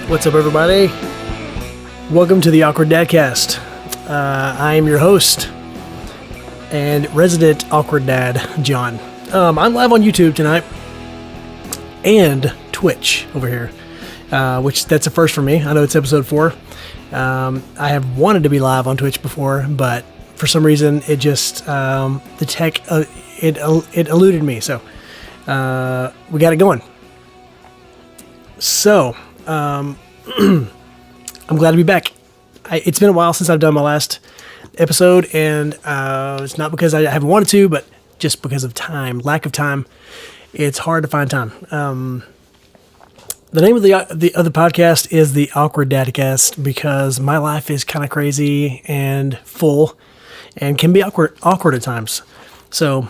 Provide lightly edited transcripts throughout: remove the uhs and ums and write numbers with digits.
What's up, everybody? Welcome to the Awkward Dadcast. I am your host and resident Awkward Dad, John. I'm live on YouTube tonight and Twitch over here, which that's a first for me. I know it's episode 4. I have wanted to be live on Twitch before, but for some reason it just the tech it eluded me. So we got it going. So I'm glad to be back. It's been a while since I've done my last episode, and it's not because I haven't wanted to, but just because of time, lack of time. It's hard to find time. The name of the other podcast is the Awkward Dadcast because my life is kind of crazy and full, and can be awkward at times. So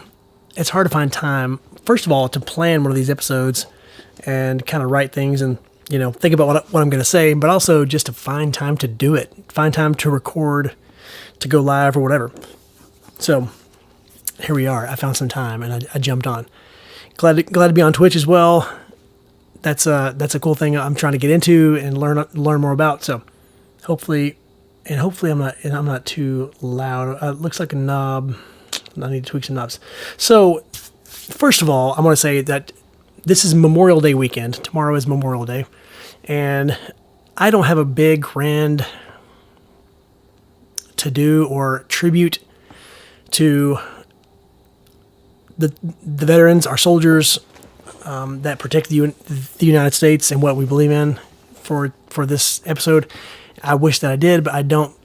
it's hard to find time. First of all, to plan one of these episodes and kind of write things and think about what I'm going to say, but also just to find time to do it, find time to record, to go live or whatever. So here we are. I found some time and I jumped on. Glad to be on Twitch as well. That's a cool thing I'm trying to get into and learn more about. So hopefully I'm not too loud. It looks like a knob. I need to tweak some knobs. So first of all, I want to say that this is Memorial Day weekend. Tomorrow is Memorial Day. And I don't have a big grand to-do or tribute to the veterans, our soldiers that protect the United States and what we believe in for this episode. I wish that I did, but I don't.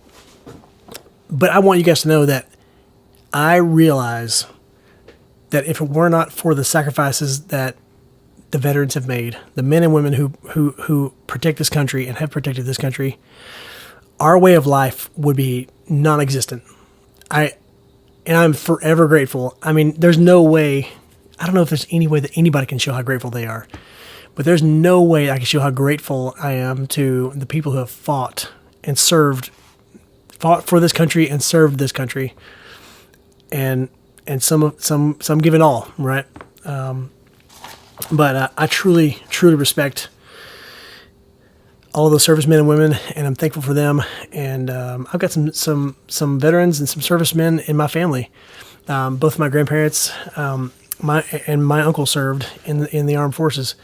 But I want you guys to know that I realize that if it were not for the sacrifices that the veterans have made, the men and women who protect this country and have protected this country, our way of life would be non-existent. I'm forever grateful. I mean, there's no way, I don't know if there's any way that anybody can show how grateful they are, but there's no way I can show how grateful I am to the people who have fought for this country and served this country, and some give it all, right? But I truly respect all of those servicemen and women, and I'm thankful for them. And I've got some veterans and some servicemen in my family. Both my grandparents, my uncle served in the armed forces.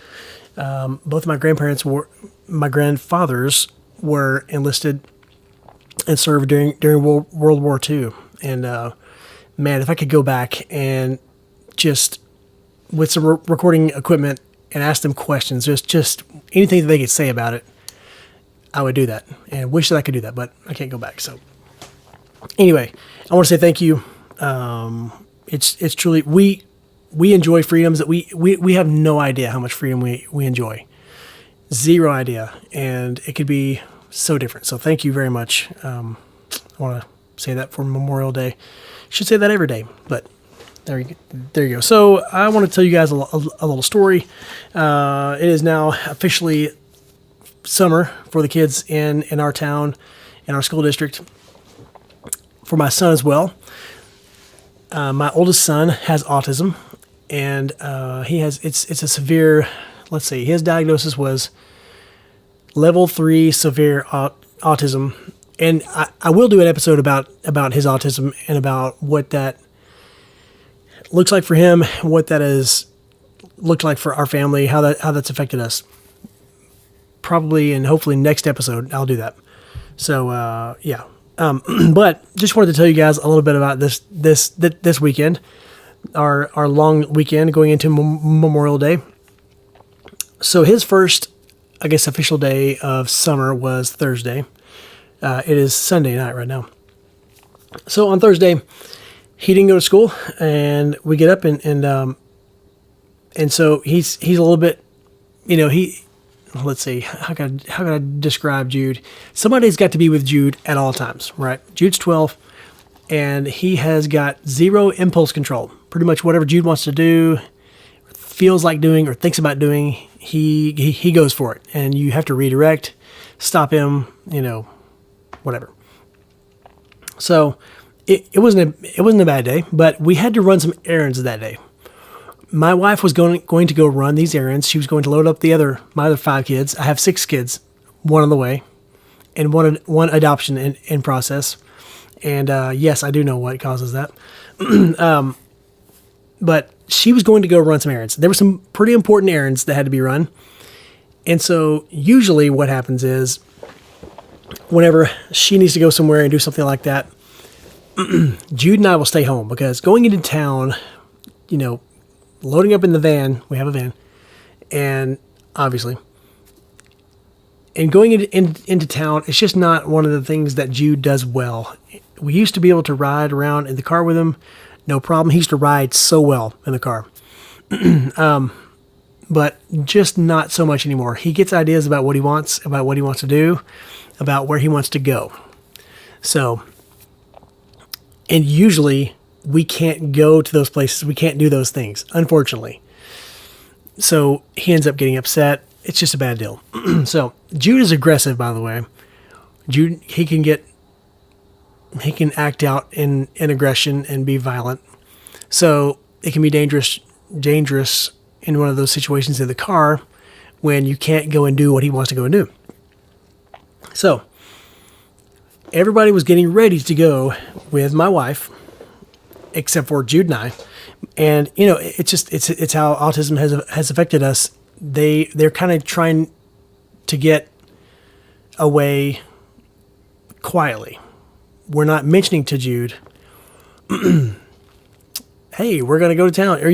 Both my grandfathers were enlisted and served during World War II. And man, if I could go back and just with some recording equipment and ask them questions, just anything that they could say about it, I would do that. And I wish that I could do that, but I can't go back. So anyway, I want to say thank you. It's truly, we enjoy freedoms that we have no idea how much freedom we enjoy. Zero idea. And it could be so different. So thank you very much. I want to say that for Memorial Day. Should say that every day, but there you go. So I want to tell you guys a little story. It is now officially summer for the kids in our town, in our school district. For my son as well. My oldest son has autism, and it's a severe. Let's see, his diagnosis was level 3 severe autism, and I will do an episode about his autism and about what that looks like for him, what that has looked like for our family, how that's affected us. Probably and hopefully next episode I'll do that. So yeah, but just wanted to tell you guys a little bit about this weekend, our long weekend going into Memorial Day. So his first, I guess, official day of summer was Thursday. It is Sunday night right now. So on Thursday, he didn't go to school, and we get up and so he's a little bit, let's see, how can I describe Jude? Somebody's got to be with Jude at all times, right? Jude's 12, and he has got zero impulse control. Pretty much whatever Jude wants to do, feels like doing, or thinks about doing, he goes for it. And you have to redirect, stop him, whatever. So it wasn't a bad day, but we had to run some errands that day. My wife was going to go run these errands. She was going to load up my other 5 kids. I have 6 kids one on the way, and one adoption in process. And yes, I do know what causes that. But she was going to go run some errands. There were some pretty important errands that had to be run. And so usually what happens is whenever she needs to go somewhere and do something like that, Jude and I will stay home, because going into town, loading up in the van, we have a van, and obviously, and going into town, it's just not one of the things that Jude does well. We used to be able to ride around in the car with him, no problem. He used to ride so well in the car. But just not so much anymore. He gets ideas about what he wants to do, about where he wants to go. So, and usually we can't go to those places. We can't do those things, unfortunately. So he ends up getting upset. It's just a bad deal. So Jude is aggressive, by the way. Jude, he can act out in aggression and be violent. So it can be dangerous in one of those situations in the car when you can't go and do what he wants to go and do. So everybody was getting ready to go with my wife, except for Jude and I. And it's how autism has affected us. They're kind of trying to get away quietly. We're not mentioning to Jude, hey, we're going to go to town. Or,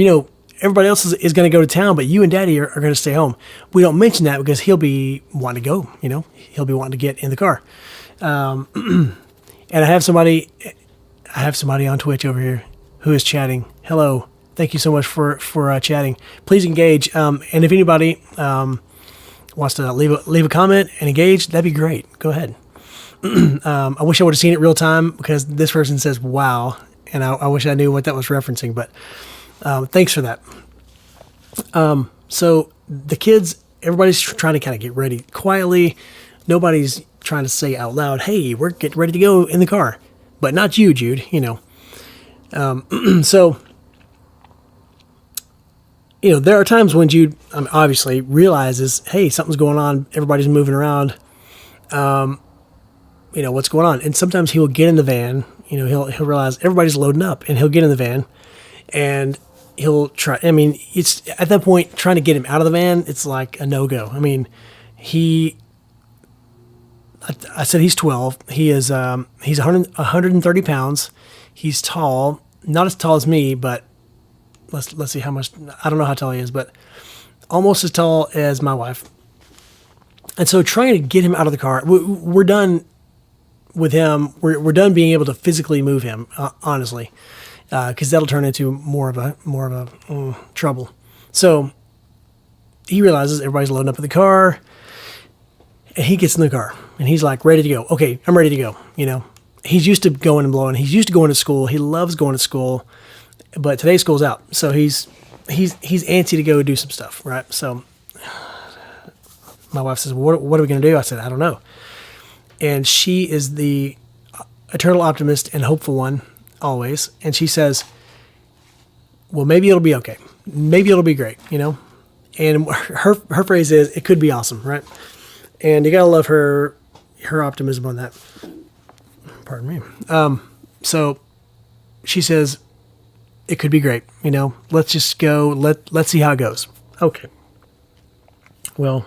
everybody else is going to go to town, but you and Daddy are going to stay home. We don't mention that because he'll be wanting to go, He'll be wanting to get in the car. And I have somebody on Twitch over here who is chatting. Hello. Thank you so much for chatting. Please engage. And if anybody wants to leave a comment and engage, that'd be great. Go ahead. I wish I would have seen it real time, because this person says, wow. And I wish I knew what that was referencing, but thanks for that. So the kids, everybody's trying to kind of get ready quietly. Nobody's trying to say out loud, hey, we're getting ready to go in the car. But not you, Jude, So, there are times when Jude obviously realizes, hey, something's going on. Everybody's moving around. What's going on? And sometimes he will get in the van. He'll realize everybody's loading up, and he'll get in the van, and he'll try. It's at that point trying to get him out of the van. It's like a no-go. I said he's 12. He is he's 130 pounds. He's tall, not as tall as me, but let's see how much. I don't know how tall he is, but almost as tall as my wife. And so trying to get him out of the car, we're done with him. We're done being able to physically move him, honestly, because that'll turn into more of a trouble. So he realizes everybody's loading up in the car, and he gets in the car, and he's like ready to go. Okay, I'm ready to go. He's used to going and blowing. He's used to going to school. He loves going to school, but today's school's out, so he's antsy to go do some stuff, right? So my wife says, what are we going to do? I said, I don't know. And she is the eternal optimist and hopeful one, always. And she says, well, maybe it'll be okay. Maybe it'll be great, And her phrase is, it could be awesome, right? And you got to love her optimism on that. Pardon me. So she says, it could be great, Let's just go. Let's see how it goes. Okay. Well,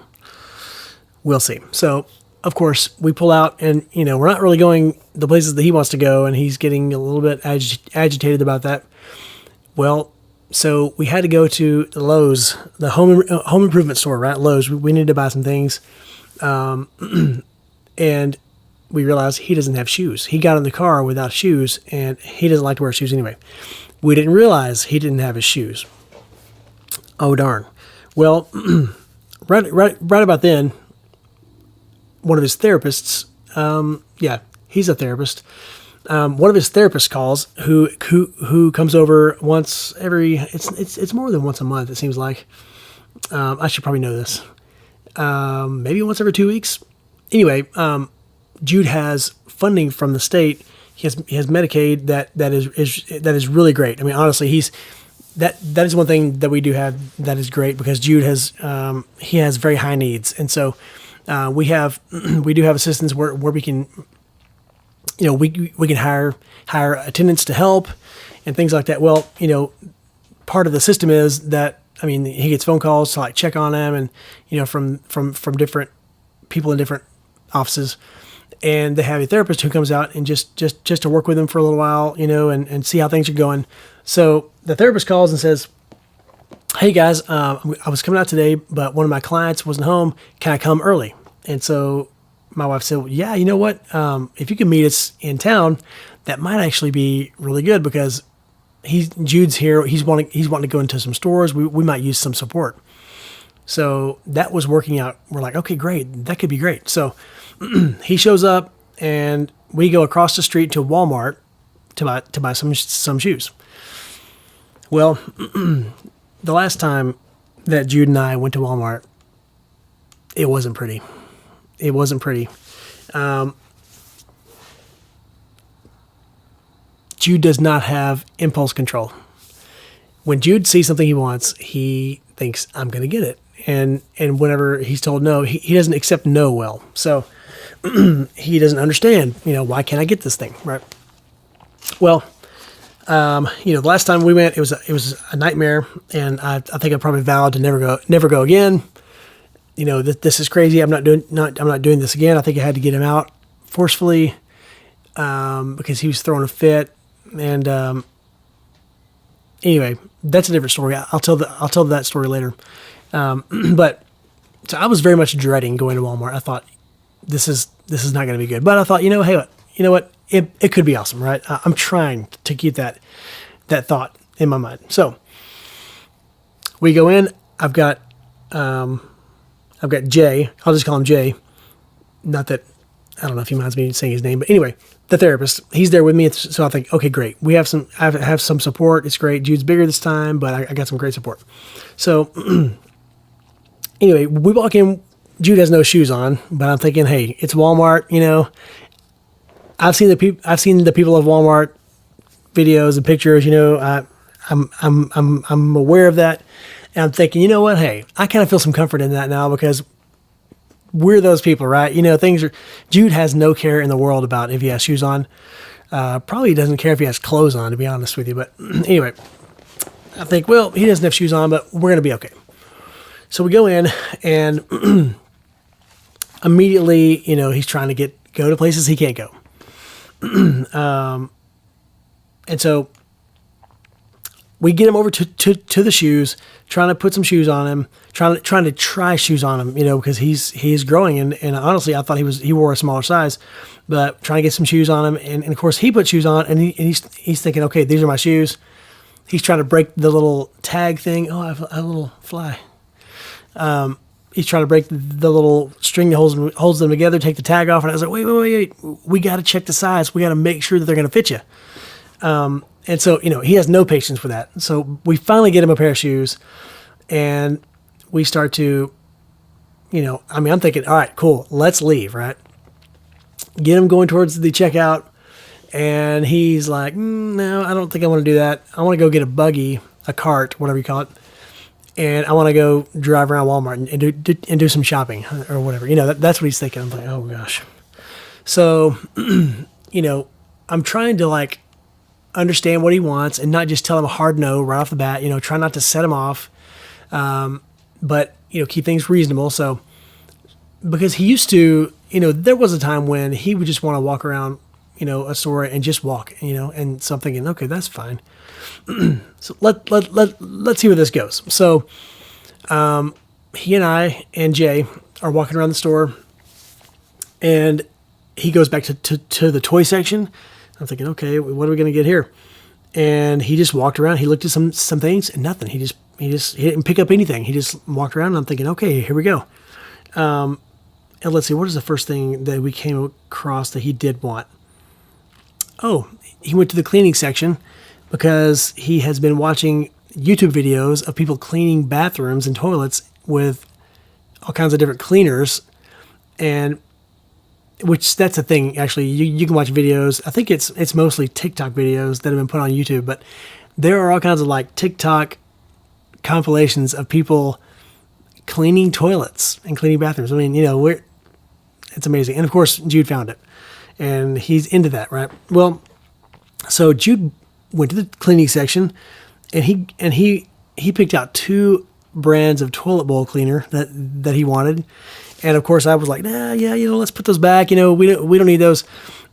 we'll see. So, of course, we pull out, and, we're not really going the places that he wants to go, and he's getting a little bit agitated about that. Well, so we had to go to the Lowe's, the home improvement store, right? Lowe's. We needed to buy some things. And we realized he doesn't have shoes. He got in the car without shoes, and he doesn't like to wear shoes anyway. We didn't realize he didn't have his shoes. Oh, darn. Well, right about then, one of his therapists, he's a therapist. One of his therapists calls, who comes over once every. It's more than once a month. It seems like. I should probably know this. Maybe once every 2 weeks. Anyway, Jude has funding from the state. He has Medicaid that is really great. Honestly, that is one thing that we do have that is great, because Jude has he has very high needs, and so We do have assistants where we can, we can hire attendants to help and things like that. Well, part of the system is that, he gets phone calls to like check on him, and from different people in different offices, and they have a therapist who comes out and just to work with them for a little while, and see how things are going. So the therapist calls and says, "Hey guys, I was coming out today, but one of my clients wasn't home. Can I come early?" And so my wife said, well, "Yeah, you know what? If you can meet us in town, that might actually be really good, because Jude's here. He's wanting to go into some stores. We might use some support." So that was working out. We're like, okay, great. That could be great. So he shows up, and we go across the street to Walmart to buy some shoes. Well, the last time that Jude and I went to Walmart, it wasn't pretty. It wasn't pretty. Jude does not have impulse control. When Jude sees something he wants, he thinks, I'm going to get it. And whenever he's told no, he doesn't accept no well. So he doesn't understand, why can't I get this thing, right? Well, the last time we went, it was a nightmare, and I think I probably vowed to never go again. This is crazy. I'm not doing this again. I think I had to get him out forcefully, because he was throwing a fit. And anyway, that's a different story. I'll tell that story later. But so I was very much dreading going to Walmart. I thought this is not going to be good. But I thought, hey, you know what? It could be awesome, right? I'm trying to keep that in my mind. So we go in. I've got Jay. I'll just call him Jay. Not that, I don't know if he minds me saying his name, but anyway, the therapist, he's there with me. So I think, okay, great. I have some support. It's great. Jude's bigger this time, but I got some great support. So anyway, we walk in. Jude has no shoes on, but I'm thinking, hey, it's Walmart. I've seen the people of Walmart videos and pictures. I'm aware of that, and I'm thinking, you know what? Hey, I kind of feel some comfort in that now, because we're those people, right? Jude has no care in the world about if he has shoes on. Probably doesn't care if he has clothes on, to be honest with you. But anyway, I think, well, he doesn't have shoes on, but we're going to be okay. So we go in, and immediately, he's trying to go to places he can't go. And so we get him over to the shoes, trying to put some shoes on him, trying to try shoes on him, because he's growing, and honestly, I thought he wore a smaller size, but trying to get some shoes on him, and of course he put shoes on, and he's thinking, okay, these are my shoes. He's trying to break the little tag thing. Oh, I have a little fly. He's trying to break the little string that holds them together, take the tag off, and I was like, wait, we got to check the size. We got to make sure that they're going to fit you. And so, he has no patience for that. So we finally get him a pair of shoes, and we start to, I'm thinking, all right, cool, let's leave, right? Get him going towards the checkout, and he's like, no, I don't think I want to do that. I want to go get a cart, whatever you call it, and I want to go drive around Walmart and do some shopping or whatever. That's what he's thinking. I'm like, oh gosh. So, I'm trying to understand what he wants and not just tell him a hard no right off the bat. Try not to set him off, but keep things reasonable. So, because he used to, there was a time when he would just want to walk around, a store and just walk, and so I'm thinking, okay, that's fine. So let's see where this goes. So, he and I and Jay are walking around the store, and he goes back to the toy section. I'm thinking, okay, what are we going to get here? And he just walked around. He looked at some things and nothing. He didn't pick up anything. He just walked around, and I'm thinking, okay, here we go. And let's see, what is the first thing that we came across that he did want? Oh, he went to the cleaning section because he has been watching YouTube videos of people cleaning bathrooms and toilets with all kinds of different cleaners, and which that's the thing. Actually, you can watch videos. I think it's mostly TikTok videos that have been put on YouTube, but there are all kinds of TikTok compilations of people cleaning toilets and cleaning bathrooms. I mean, It's amazing. And of course, Jude found it, and he's into that, right? Well, so Jude went to the cleaning section, and he picked out 2 brands of toilet bowl cleaner that he wanted. And of course, I was like, nah, yeah, let's put those back. We don't need those.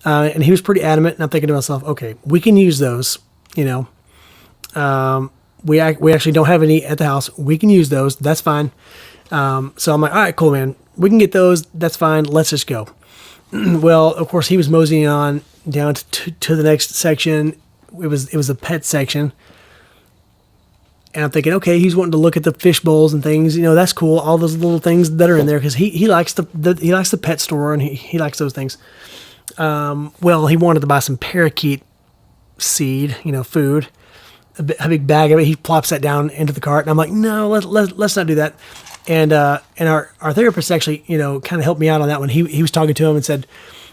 And he was pretty adamant. And I'm thinking to myself, okay, we can use those. We actually don't have any at the house. We can use those. That's fine. So I'm like, all right, cool, man. We can get those. That's fine. Let's just go. Well, of course, he was moseying on down to the next section. It was a pet section. And I'm thinking, okay, he's wanting to look at the fish bowls and things. That's cool. All those little things that are in there because he likes he likes the pet store and he likes those things. Well, he wanted to buy some parakeet seed, food, a big bag of it. He plops that down into the cart, and I'm like, no, let's not do that. And our therapist actually, kind of helped me out on that one. He was talking to him and said,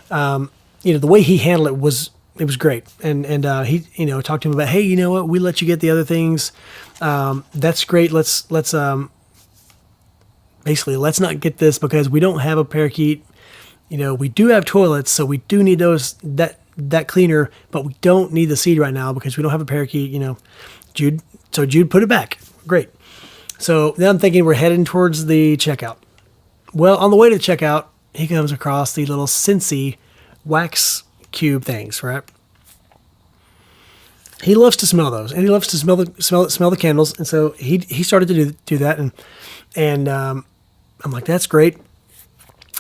the way he handled it was great. And he, talked to him about, hey, you know what? We let you get the other things. That's great. Let's basically let's not get this because we don't have a parakeet. We do have toilets, so we do need that cleaner, but we don't need the seed right now because we don't have a parakeet. Jude put it back. Great. So then I'm thinking we're heading towards the checkout. Well, on the way to the checkout, he comes across the little Scentsy wax cube things, right? He loves to smell those, and he loves to smell the candles, and so he started to do that, and I'm like, that's great.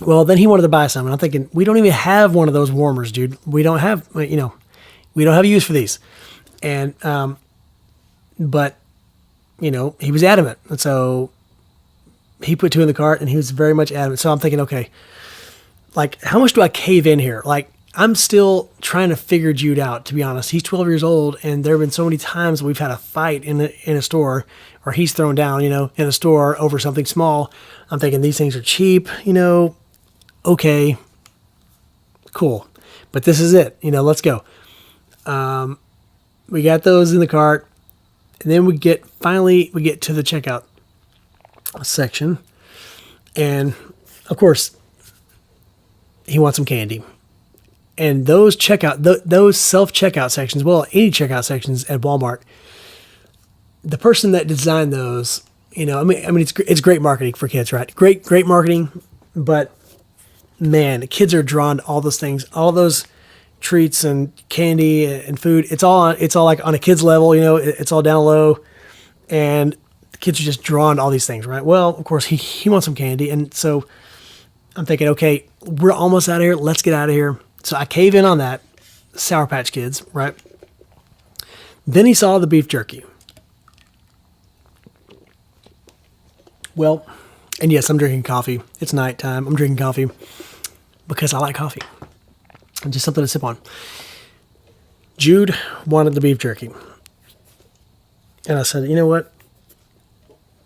Well, then he wanted to buy some, and I'm thinking, we don't even have one of those warmers, dude. We don't have we don't have a use for these, and but he was adamant, and so he put 2 in the cart, and he was very much adamant. So I'm thinking, okay, like, how much do I cave in here? Like, I'm still trying to figure Jude out, to be honest. He's 12 years old, and there have been so many times we've had a fight in a store, or he's thrown down, in a store over something small. I'm thinking these things are cheap, okay, cool. But this is it, let's go. We got those in the cart, and then we get to the checkout section, and of course, he wants some candy. And those those self-checkout sections, well, any checkout sections at Walmart, the person that designed those, it's great marketing for kids, right? Great marketing, but man, kids are drawn to all those things, all those treats and candy and food. It's all like on a kid's level, it's all down low, and the kids are just drawn to all these things, right? Well, of course, he wants some candy, and so I'm thinking, okay, we're almost out of here. Let's get out of here. So I cave in on that, Sour Patch Kids, right? Then he saw the beef jerky. Well, and yes, I'm drinking coffee. It's nighttime. I'm drinking coffee because I like coffee. And just something to sip on. Jude wanted the beef jerky. And I said, you know what?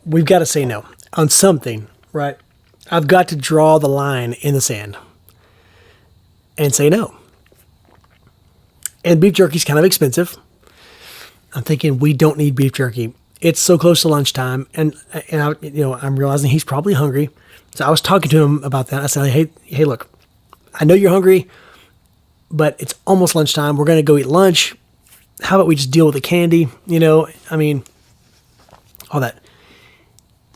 We've got to say no on something, right? I've got to draw the line in the sand and say no. And beef jerky is kind of expensive. I'm thinking we don't need beef jerky. It's so close to lunchtime, and I'm realizing he's probably hungry. So I was talking to him about that. I said, hey, look, I know you're hungry, but it's almost lunchtime. We're going to go eat lunch. How about we just deal with the candy? All that.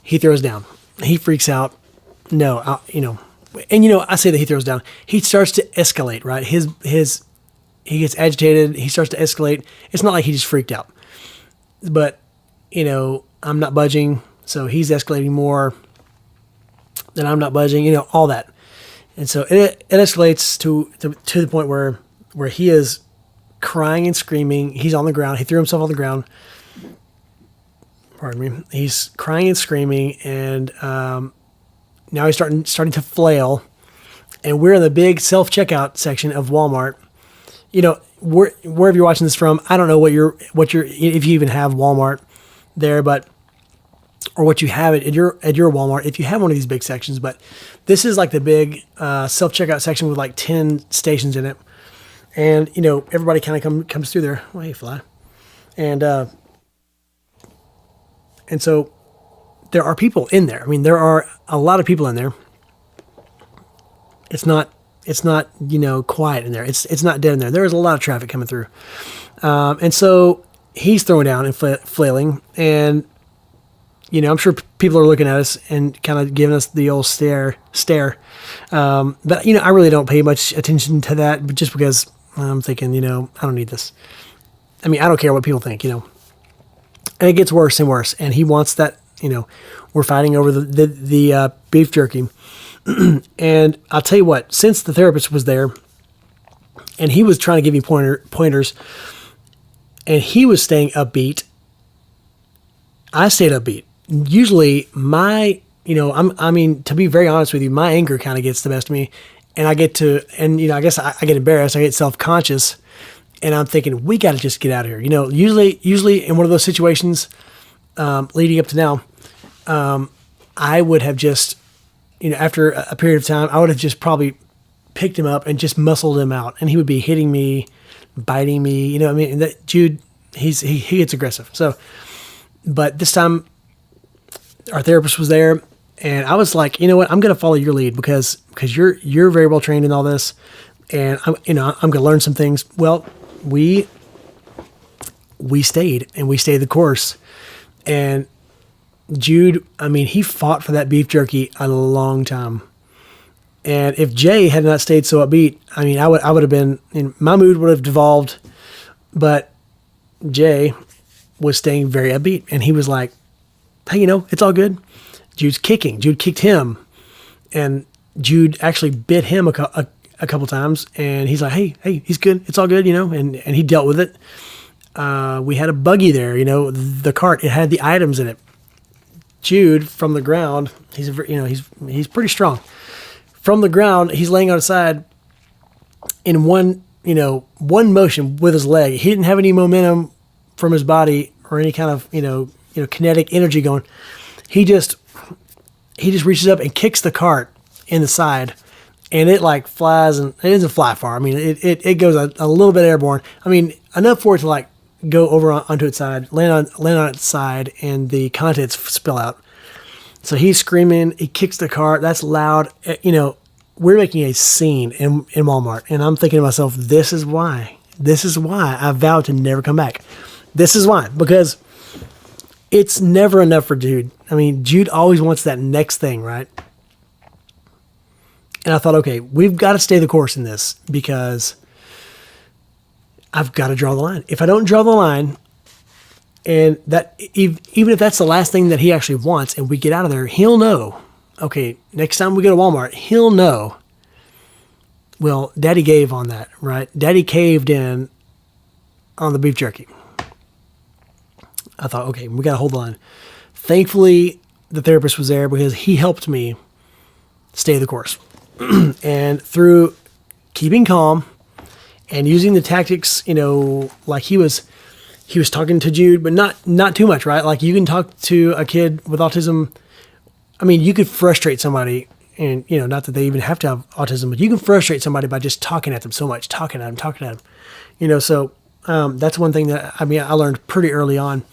He throws down. He freaks out. No, I say that he throws down. He starts to escalate, right? He gets agitated. He starts to escalate. It's not like he just freaked out, but I'm not budging. So he's escalating more than I'm not budging. All that, and so it escalates to the point where he is crying and screaming. He's on the ground. He threw himself on the ground. Pardon me. He's crying and screaming, and now he's starting to flail, and we're in the big self-checkout section of Walmart. Wherever you're watching this from, I don't know what your if you even have Walmart there, but or what you have at your Walmart if you have one of these big sections. But this is like the big self-checkout section with like 10 stations in it, and everybody kind of comes through there. Well, hey, fly, and so there are people in there. There are a lot of people in there. It's not quiet in there. It's not dead in there. There is a lot of traffic coming through, and so he's throwing down and flailing, and I'm sure people are looking at us and kind of giving us the old stare. But I really don't pay much attention to that, but just because I'm thinking, I don't need this. I mean, I don't care what people think, And it gets worse and worse, and he wants that. We're fighting over the beef jerky. And I'll tell you what, since the therapist was there and he was trying to give me pointers and he was staying upbeat, I stayed upbeat. Usually to be very honest with you, my anger kind of gets the best of me, and I guess I get embarrassed. I get self-conscious, and I'm thinking, we got to just get out of here. Usually in one of those situations, leading up to now, I would have just, after a period of time, I would have just probably picked him up and just muscled him out, and he would be hitting me, biting me. That Jude, he gets aggressive. So, but this time, our therapist was there, and I was like, you know what, I'm going to follow your lead because you're very well trained in all this, and I'm going to learn some things. Well, we stayed the course, and Jude, he fought for that beef jerky a long time. And if Jay had not stayed so upbeat, I would have been, my mood would have devolved, but Jay was staying very upbeat, and he was like, hey, it's all good. Jude's kicking. Jude kicked him, and Jude actually bit him a couple times, and he's like, hey, he's good. It's all good, and he dealt with it. We had a buggy there, the cart, it had the items in it. Jude, from the ground, he's pretty strong. From the ground, he's laying on his side in one motion with his leg. He didn't have any momentum from his body or any kind of, kinetic energy going. He just reaches up and kicks the cart in the side, and it like flies, and it doesn't fly far. It goes a little bit airborne. Enough for it to like go over onto its side, land on its side, and the contents spill out. So he's screaming, he kicks the cart, that's loud. We're making a scene in Walmart, and I'm thinking to myself, this is why I vowed to never come back. This is why, because it's never enough for Jude. Jude always wants that next thing, right? And I thought, okay, we've got to stay the course in this, because I've got to draw the line. If I don't draw the line, and that even if that's the last thing that he actually wants, and we get out of there, he'll know. Okay, next time we go to Walmart, he'll know. Well, Daddy gave on that, right? Daddy caved in on the beef jerky. I thought, okay, we got to hold the line. Thankfully, the therapist was there because he helped me stay the course. And through keeping calm and using the tactics, like he was talking to Jude, but not too much, right? Like you can talk to a kid with autism. You could frustrate somebody, and not that they even have to have autism, but you can frustrate somebody by just talking at them so much, talking at them. So that's one thing that I learned pretty early on,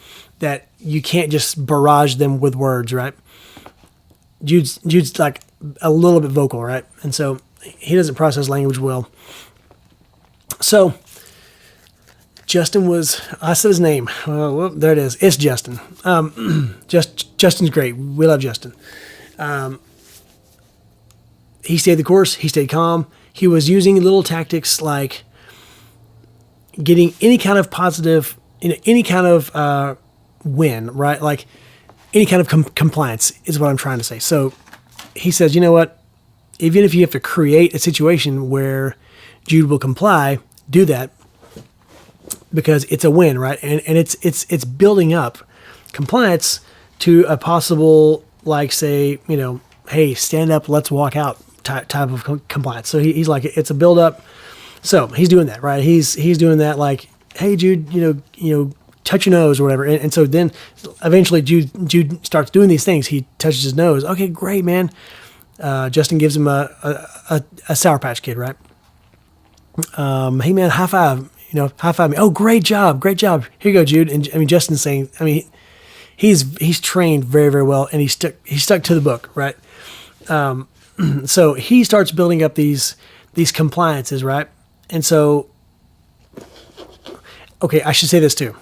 that you can't just barrage them with words, right? Jude's like a little bit vocal, right? And so he doesn't process language well. So Justin I said his name. Well, there it is. It's Justin. Justin's great. We love Justin. He stayed the course. He stayed calm. He was using little tactics like getting any kind of positive, any kind of win, right? Like any kind of compliance is what I'm trying to say. So he says, you know what? Even if you have to create a situation where Jude will comply, do that, because it's a win, right? And it's building up compliance to a possible, like, say, hey, stand up, let's walk out type of compliance. So he's like, it's a build up. So he's doing that, right? He's doing that, like, hey, Jude, touch your nose or whatever. And so then eventually Jude starts doing these things. He touches his nose. Okay, great, man. Justin gives him a Sour Patch Kid, right? Hey, man, high five. High five me. Oh, great job. Here you go, Jude. And Justin's saying, he's trained very, very well, and he stuck to the book, right? So he starts building up these compliances, right? And so, okay, I should say this too.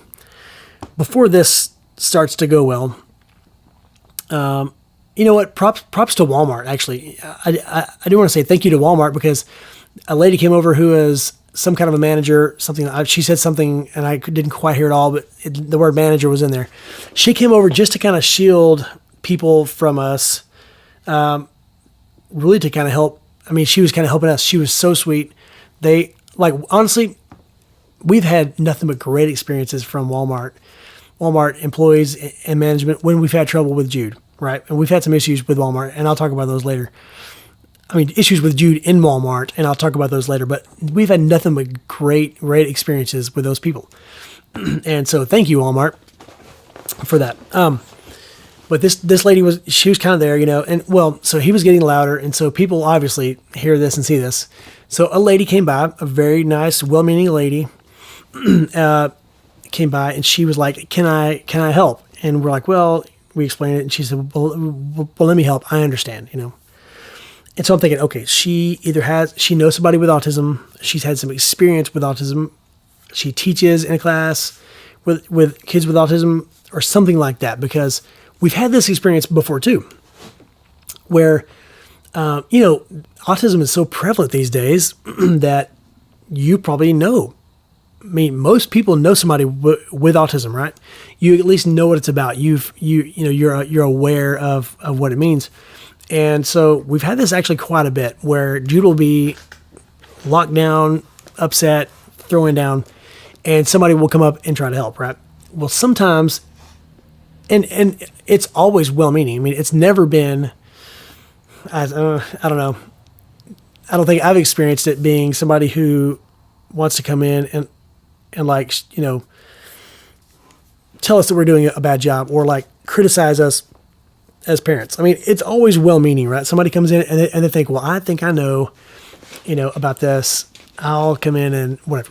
Before this starts to go well, you know what? Props to Walmart. Actually, I do want to say thank you to Walmart, because a lady came over who is some kind of a manager. She said something, and I didn't quite hear it all, but the word manager was in there. She came over just to kind of shield people from us, really to kind of help. I mean, she was kind of helping us. She was so sweet. Honestly, we've had nothing but great experiences from Walmart employees and management when we've had trouble with Jude, right? And we've had some issues with Walmart, and I'll talk about those later. I mean, issues with Jude in Walmart, and I'll talk about those later. But we've had nothing but great experiences with those people. And so thank you, Walmart, for that. But this lady was kind of there, and so he was getting louder. And so people obviously hear this and see this. So a lady came by, a very nice, well-meaning lady, came by, and she was like, can I help? And we're like, well, we explained it. And she said, well, let me help. I understand, And so I'm thinking, okay, she knows somebody with autism. She's had some experience with autism. She teaches in a class with kids with autism or something like that, because we've had this experience before too, where, autism is so prevalent these days that you probably know. I mean, most people know somebody with autism, right? You at least know what it's about. You're aware of what it means. And so we've had this actually quite a bit, where Jude will be locked down, upset, throwing down, and somebody will come up and try to help, right? Well, sometimes, and it's always well-meaning. I mean, it's never been, I don't know. I don't think I've experienced it being somebody who wants to come in and tell us that we're doing a bad job, or criticize us as parents. I mean, it's always well-meaning, right? Somebody comes in and they think, well, I think I know, about this. I'll come in and whatever.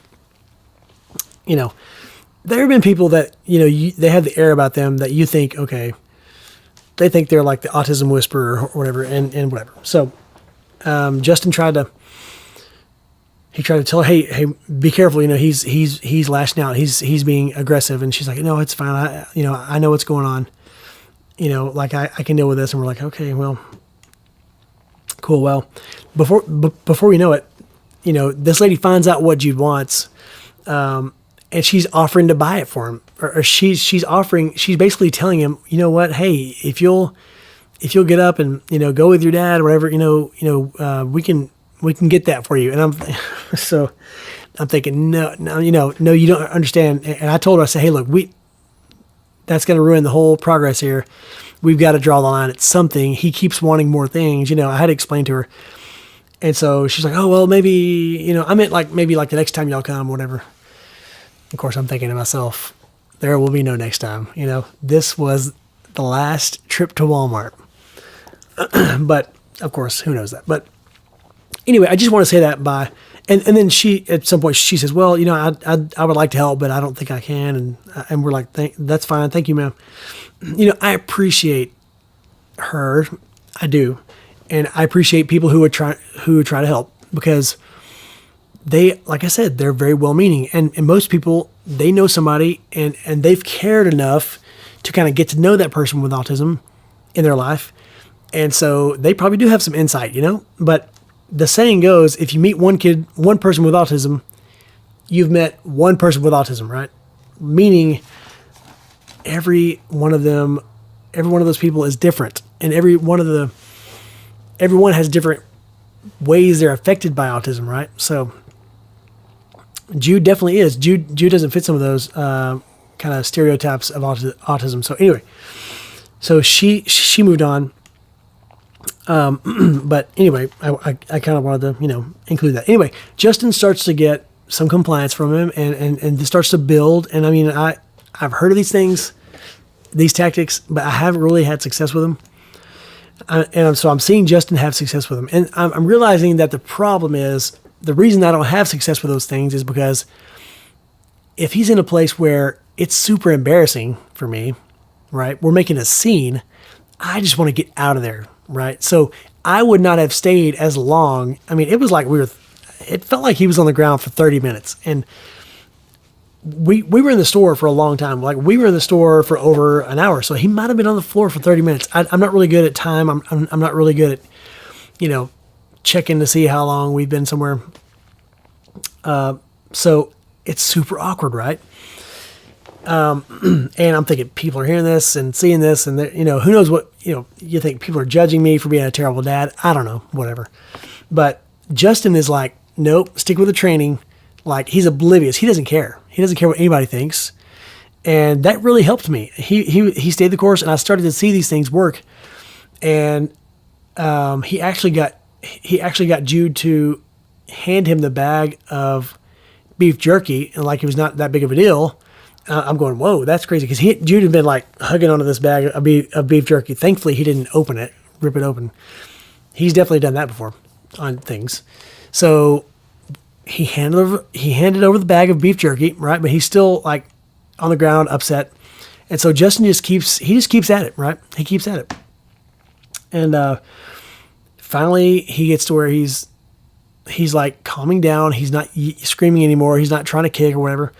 There have been people that, they have the air about them that you think, okay, they think they're like the autism whisperer or whatever, and whatever. So Justin tried to tell her, hey, be careful. He's lashing out. He's being aggressive. And she's like, no, it's fine. I know what's going on. I can deal with this. And we're like, okay, well, cool. Well, before we know it, this lady finds out what Jude wants, and she's offering to buy it for him, or she's basically telling him, you know what? Hey, if you'll get up and, go with your dad or whatever, we can get that for you. And I'm thinking, no, you don't understand. And I told her, I said, hey, look, that's going to ruin the whole progress here. We've got to draw the line at something. He keeps wanting more things. I had to explain to her. And so she's like, oh, well, maybe, I meant maybe the next time y'all come, whatever. Of course, I'm thinking to myself, there will be no next time. This was the last trip to Walmart. But of course, who knows that? But anyway, I just want to say that and then she, at some point, she says, well, I would like to help, but I don't think I can. And we're like, that's fine. Thank you, ma'am. I appreciate her. I do. And I appreciate people who try to help, because they, like I said, they're very well-meaning. And most people, they know somebody and they've cared enough to kind of get to know that person with autism in their life. And so they probably do have some insight, but the saying goes, if you meet one person with autism, you've met one person with autism, right? Meaning every one of those people is different, and everyone has different ways they're affected by autism, right? So Jude definitely is. Jude doesn't fit some of those kind of stereotypes of autism. So anyway, so she moved on. But anyway, I kind of wanted to, include that. Anyway, Justin starts to get some compliance from him, and this starts to build. And I mean, I've heard of these things, these tactics, but I haven't really had success with them. So I'm seeing Justin have success with them. And I'm realizing that the problem is, the reason I don't have success with those things is because if he's in a place where it's super embarrassing for me, right? We're making a scene. I just want to get out of there. Right. So I would not have stayed as long. I mean, it was like it felt like he was on the ground for 30 minutes. And we were in the store for a long time. Like, we were in the store for over an hour. So he might have been on the floor for 30 minutes. I'm not really good at time. I'm not really good at, checking to see how long we've been somewhere. So it's super awkward, right? And I'm thinking people are hearing this and seeing this, and who knows what, you think people are judging me for being a terrible dad. I don't know, whatever. But Justin is like, nope, stick with the training. Like, he's oblivious. He doesn't care. He doesn't care what anybody thinks. And that really helped me. He stayed the course, and I started to see these things work. And he actually got Jude to hand him the bag of beef jerky, and like it was not that big of a deal. I'm going, whoa, that's crazy, because Jude had been like hugging onto this bag of beef jerky. Thankfully, he didn't rip it open. He's definitely done that before on things. So he handed over the bag of beef jerky, right? But he's still like on the ground, upset. And so Justin just keeps at it, right? He keeps at it. And finally he gets to where he's like calming down. He's not screaming anymore. He's not trying to kick or whatever.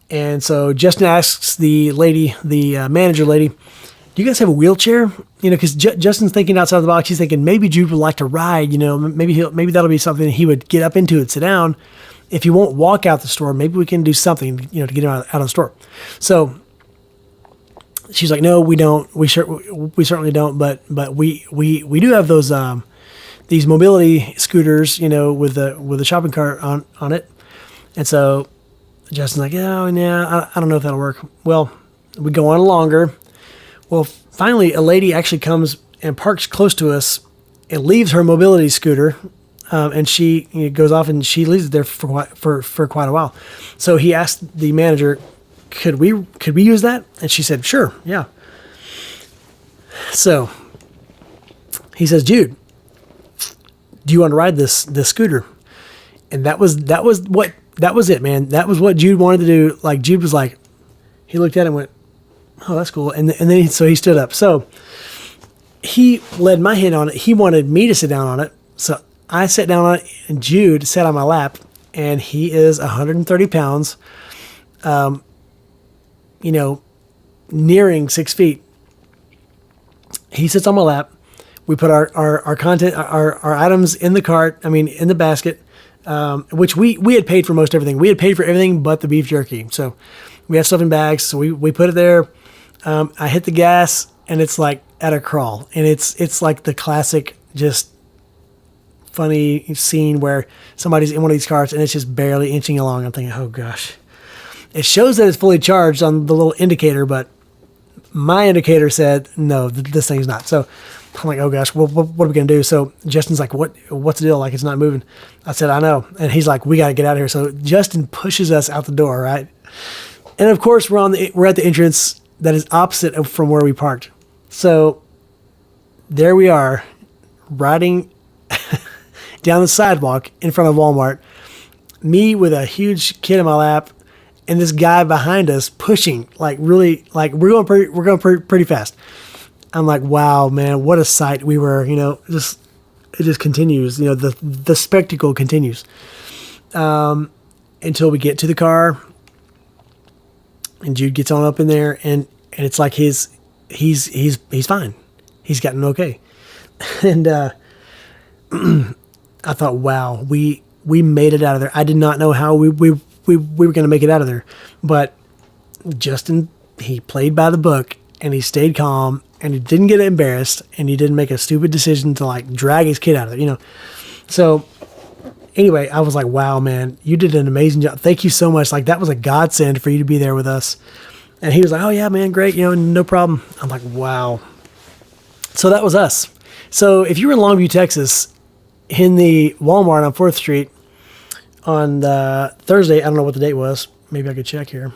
And so Justin asks the lady, the manager lady, do you guys have a wheelchair? Because Justin's thinking outside the box. He's thinking maybe Jude would like to ride. Maybe that'll be something he would get up into and sit down. If he won't walk out the store, maybe we can do something, to get him out of the store. So she's like, no, we don't. We certainly don't. But we do have those these mobility scooters, with the shopping cart on it. And so Justin's like, oh yeah, I don't know if that'll work. Well, we go on longer. Well, finally, a lady actually comes and parks close to us and leaves her mobility scooter, and she goes off and she leaves it there for quite a while. So he asked the manager, could we use that? And she said, sure, yeah. So he says, Jude, do you want to ride this scooter? And that was it, man. That was what Jude wanted to do. Like, Jude was like, he looked at it and went, oh, that's cool. And then so he stood up. So he led my hand on it. He wanted me to sit down on it. So I sat down on it, and Jude sat on my lap, and he is 130 pounds, nearing 6 feet. He sits on my lap. We put our content, our items in the cart, in the basket, which we had paid for most everything. We had paid for everything but the beef jerky. So we had stuff in bags. So we put it there. I hit the gas, and it's like at a crawl. And it's like the classic, just funny scene where somebody's in one of these carts and it's just barely inching along. I'm thinking, oh gosh. It shows that it's fully charged on the little indicator, but my indicator said, no, this thing's not. So I'm like, oh gosh, what are we going to do? So Justin's like, what's the deal? Like, it's not moving. I said, I know. And he's like, we got to get out of here. So Justin pushes us out the door, right? And of course, we're at the entrance that is opposite from where we parked. So there we are, riding down the sidewalk in front of Walmart, me with a huge kid in my lap, and this guy behind us pushing, like really, like we're going pretty fast. I'm like, wow, man, what a sight we were. It just continues. The spectacle continues until we get to the car, and Jude gets on up in there, and it's like he's fine. He's gotten okay, and I thought, wow, we made it out of there. I did not know how we were going to make it out of there, but Justin, he played by the book, and he stayed calm, and he didn't get embarrassed, and he didn't make a stupid decision to like drag his kid out of it, So anyway, I was like, wow, man, you did an amazing job. Thank you so much. Like, that was a godsend for you to be there with us. And he was like, oh yeah, man, great. No problem. I'm like, wow. So that was us. So if you were in Longview, Texas, in the Walmart on 4th Street on Thursday, I don't know what the date was. Maybe I could check here.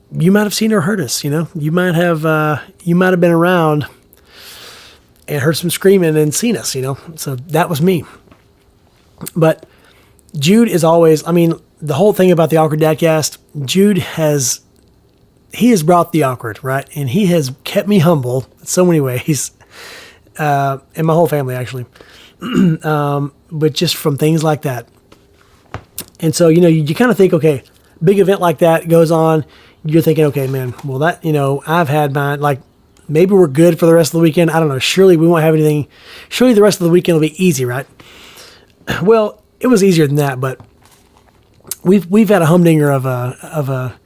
You might have seen or heard us, you might have been around and heard some screaming and seen us, so that was me. But Jude is always, the whole thing about the Awkward Dadcast, Jude he has brought the awkward, right? And he has kept me humble in so many ways. and my whole family actually. But just from things like that. And so, you kind of think, okay, big event like that goes on. You're thinking, okay, man, well that, I've had mine, like maybe we're good for the rest of the weekend. I don't know. Surely we won't have anything. Surely the rest of the weekend will be easy, right? Well, it was easier than that, but we've had a humdinger of a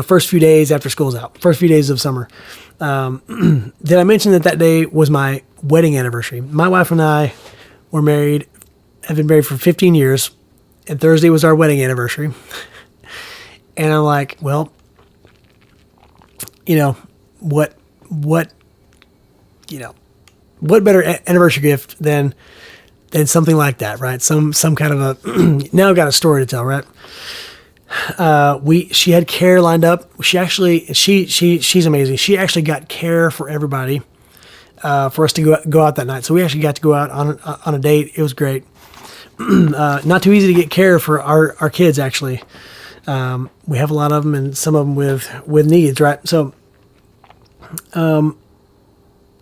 first few days after school's out, first few days of summer. Did I mention that day was my wedding anniversary? My wife and I were married, have been married for 15 years, and Thursday was our wedding anniversary. And I'm like, well, what better anniversary gift than something like that, right? Some kind of a, now I've got a story to tell, right? She had care lined up. She's amazing. She actually got care for everybody, for us to go out that night. So we actually got to go out on a date. It was great. Not too easy to get care for our kids, actually. We have a lot of them, and some of them with needs, right? So,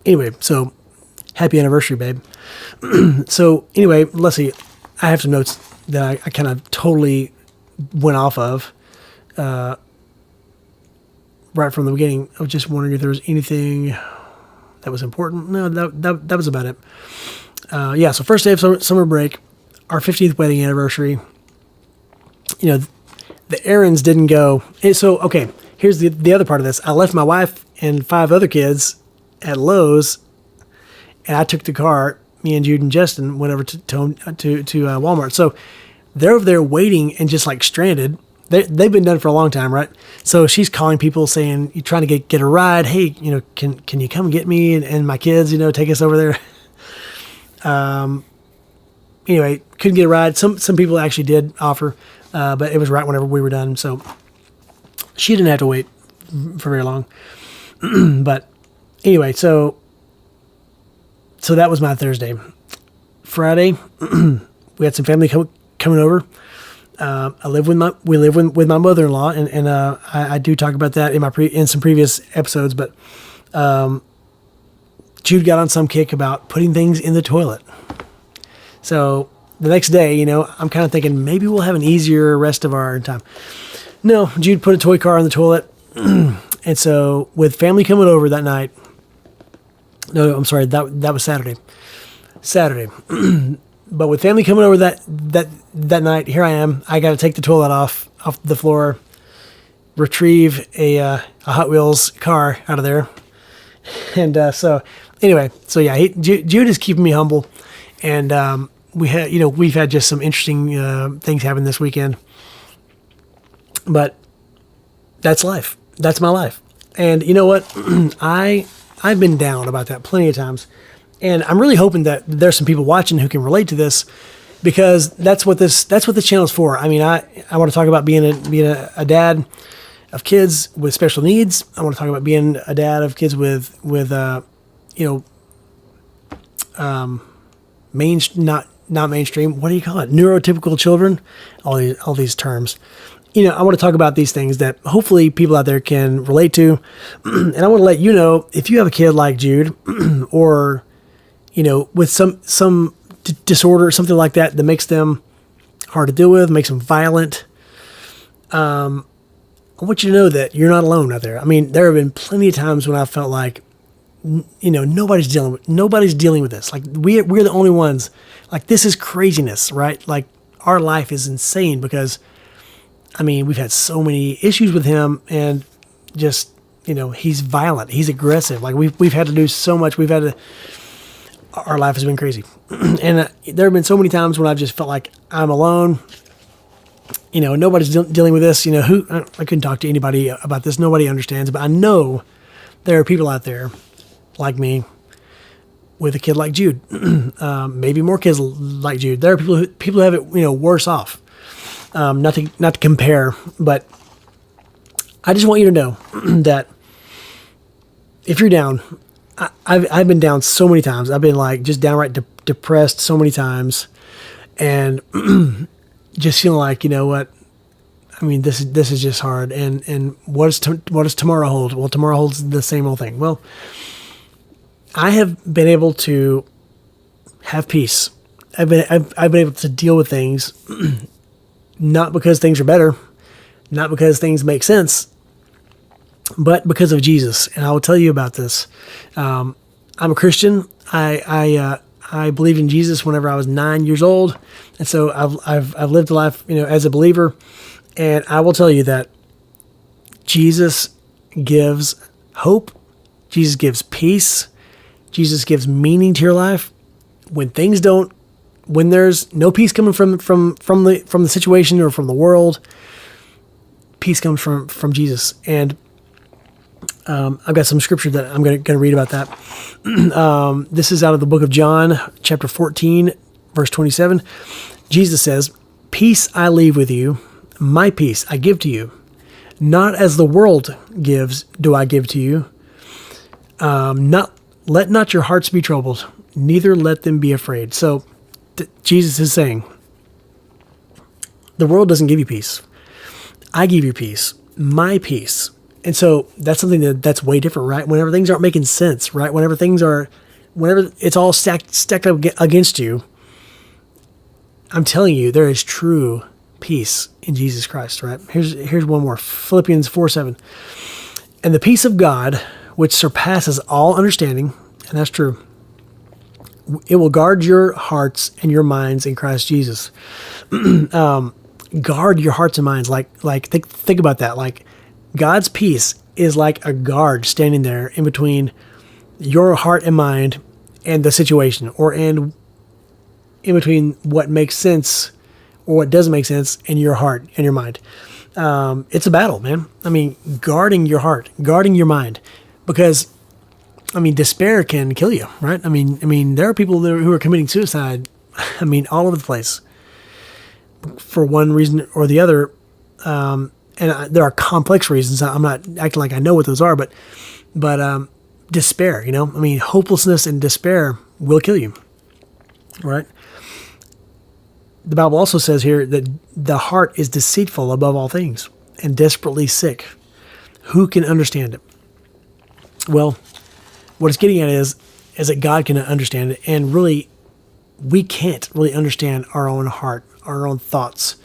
anyway, so happy anniversary, babe. So anyway, let's see. I have some notes that I kind of totally went off of, right from the beginning. I was just wondering if there was anything that was important. No, that was about it. Yeah. So first day of summer break, our 15th wedding anniversary, the errands didn't go. And so, okay, here's the other part of this. I left my wife and 5 other kids at Lowe's, and I took the car. Me and Jude and Justin went over to Walmart. So they're over there waiting and just like stranded. They've been done for a long time, right? So she's calling people saying, "You're trying to get a ride. Hey, can you come get me and my kids? Take us over there." Anyway, couldn't get a ride. Some people actually did offer, but it was right whenever we were done. So she didn't have to wait for very long. But anyway, so that was my Thursday. Friday, we had some family coming over. We live with my mother-in-law, and I do talk about that in some previous episodes. But Jude got on some kick about putting things in the toilet. So the next day, I'm kind of thinking maybe we'll have an easier rest of our time. No, Jude put a toy car in the toilet, and so with family coming over that night. No, I'm sorry, that was Saturday. But with family coming over that night, here I am. I got to take the toilet off the floor, retrieve a Hot Wheels car out of there, and so anyway, so yeah, Jude is keeping me humble, and we've had just some interesting things happen this weekend, but that's life. That's my life, and you know what, I've been down about that plenty of times. And I'm really hoping that there's some people watching who can relate to this, because that's what this channel is for. I mean, I want to talk about being a dad of kids with special needs. I want to talk about being a dad of kids with not mainstream. What do you call it? Neurotypical children. All these terms. I want to talk about these things that hopefully people out there can relate to. And I want to let you know, if you have a kid like Jude, or with some disorder, something like that makes them hard to deal with, makes them violent. I want you to know that you're not alone out there. I mean, there have been plenty of times when I felt like, nobody's dealing with this. Like we're the only ones. Like, this is craziness, right? Like, our life is insane because, I mean, we've had so many issues with him, and just, he's violent, he's aggressive. Like we've had to do so much. Our life has been crazy. And there have been so many times when I've just felt like I'm alone. Nobody's dealing with this. I couldn't talk to anybody about this. Nobody understands. But I know there are people out there like me with a kid like Jude. Maybe more kids like Jude. There are people who have it, worse off. Not to compare, but I just want you to know that if you're down, I've been down so many times. I've been like just downright depressed so many times, and just feeling like, what? I mean, this is just hard. And what does tomorrow hold? Well, tomorrow holds the same old thing. Well, I have been able to have peace. I've been able to deal with things, not because things are better, not because things make sense, but because of Jesus. And I will tell you about this. I'm a Christian. I believed in Jesus whenever I was 9 years old, and so I've lived a life, as a believer. And I will tell you that Jesus gives hope. Jesus gives peace. Jesus gives meaning to your life. When there's no peace coming from the situation or from the world, peace comes from Jesus. And I've got some scripture that I'm going to read about that. This is out of the book of John, chapter 14, verse 27. Jesus says, "Peace I leave with you, my peace I give to you. Not as the world gives, do I give to you. Let not your hearts be troubled, neither let them be afraid." So Jesus is saying, the world doesn't give you peace. I give you peace, my peace. And so that's something that's way different, right? Whenever things aren't making sense, right? Whenever it's all stacked up against you, I'm telling you, there is true peace in Jesus Christ, right? Here's one more. Philippians 4:7. "And the peace of God, which surpasses all understanding," and that's true, "it will guard your hearts and your minds in Christ Jesus." Guard your hearts and minds. Think about that. Like, God's peace is like a guard standing there in between your heart and mind and the situation, or in between what makes sense or what doesn't make sense in your heart and your mind. It's a battle, man. I mean, guarding your heart, guarding your mind, because despair can kill you, right? I mean, there are people who are committing suicide. All over the place, for one reason or the other. And there are complex reasons. I'm not acting like I know what those are, but despair, hopelessness and despair will kill you, right? The Bible also says here that the heart is deceitful above all things and desperately sick. Who can understand it? Well, what it's getting at is that God can understand it, and really, we can't really understand our own heart, our own thoughts,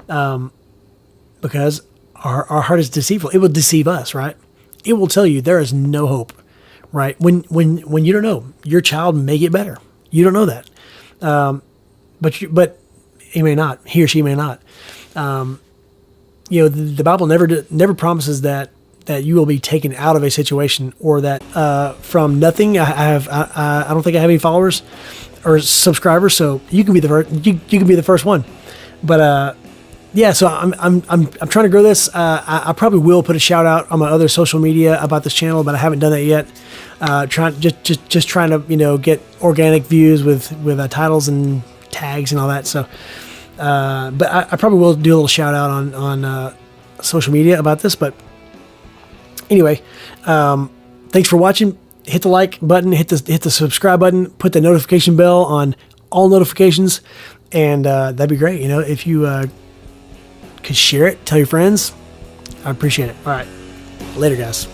because our heart is deceitful. It will deceive us, right? It will tell you there is no hope, right? When you don't know, your child may get better. You don't know that, but he may not. He or she may not. The Bible never promises that you will be taken out of a situation, or that from nothing. I don't think I have any followers or subscribers, so you can be the first. You can be the first one, but. Yeah, so I'm trying to grow this. I probably will put a shout out on my other social media about this channel, but I haven't done that yet. Trying to get organic views with titles and tags and all that. So, but I probably will do a little shout out on social media about this. But anyway, thanks for watching. Hit the like button, hit the subscribe button, put the notification bell on all notifications, and that'd be great. If you could share it, tell your friends, I appreciate it. All right, later, guys.